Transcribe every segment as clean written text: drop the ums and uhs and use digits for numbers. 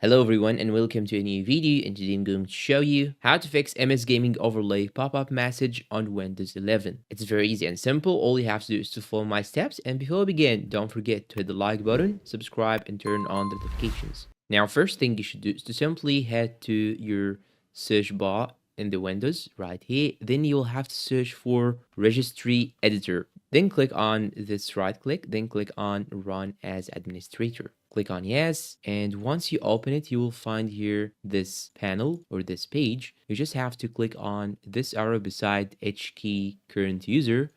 Hello everyone and welcome to a new video, and today I'm going to show you how to fix MS Gaming Overlay pop-up message on Windows 11. It's very easy and simple. All you have to do is to follow my steps, and before we begin, don't forget to hit the like button, subscribe, and turn on the notifications. Now, first thing you should do is to simply head to your search bar in the Windows right here. Then you'll have to search for Registry Editor. Then click on this right click, then click on Run as Administrator. Click on yes, and once you open it, you will find here this panel or this page. You just have to click on this arrow beside H key current user,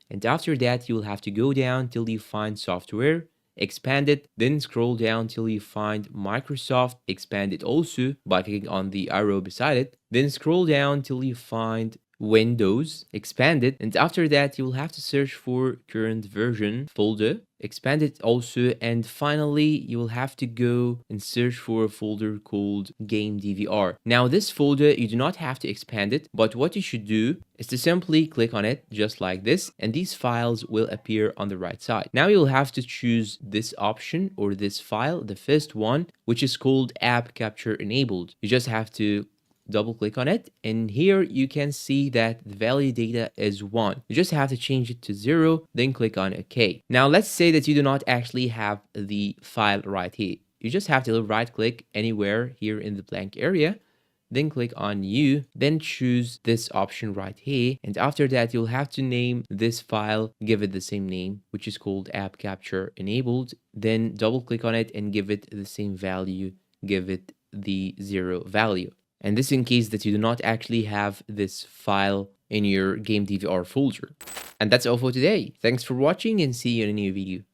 and after that you will have to go down till you find software, expand it, then scroll down till you find Microsoft, expand it also by clicking on the arrow beside it, then scroll down till you find Windows, expand it, and after that you will have to search for current version folder, expand it also, and finally you will have to go and search for a folder called game DVR. Now this folder, you do not have to expand it, but what you should do is to simply click on it just like this, and these files will appear on the right side. Now you'll have to choose this option or this file, the first one, which is called app capture enabled. You just have to double click on it, and here you can see that the value data is 1. You just have to change it to 0, then click on OK. Now let's say that you do not actually have the file right here. You just have to right click anywhere here in the blank area, then click on New, then choose this option right here, and after that you'll have to name this file, give it the same name, which is called app capture enabled, then double click on it and give it the same value, give it the 0 value. And this in case that you do not actually have this file in your game DVR folder. And that's all for today. Thanks for watching, and see you in a new video.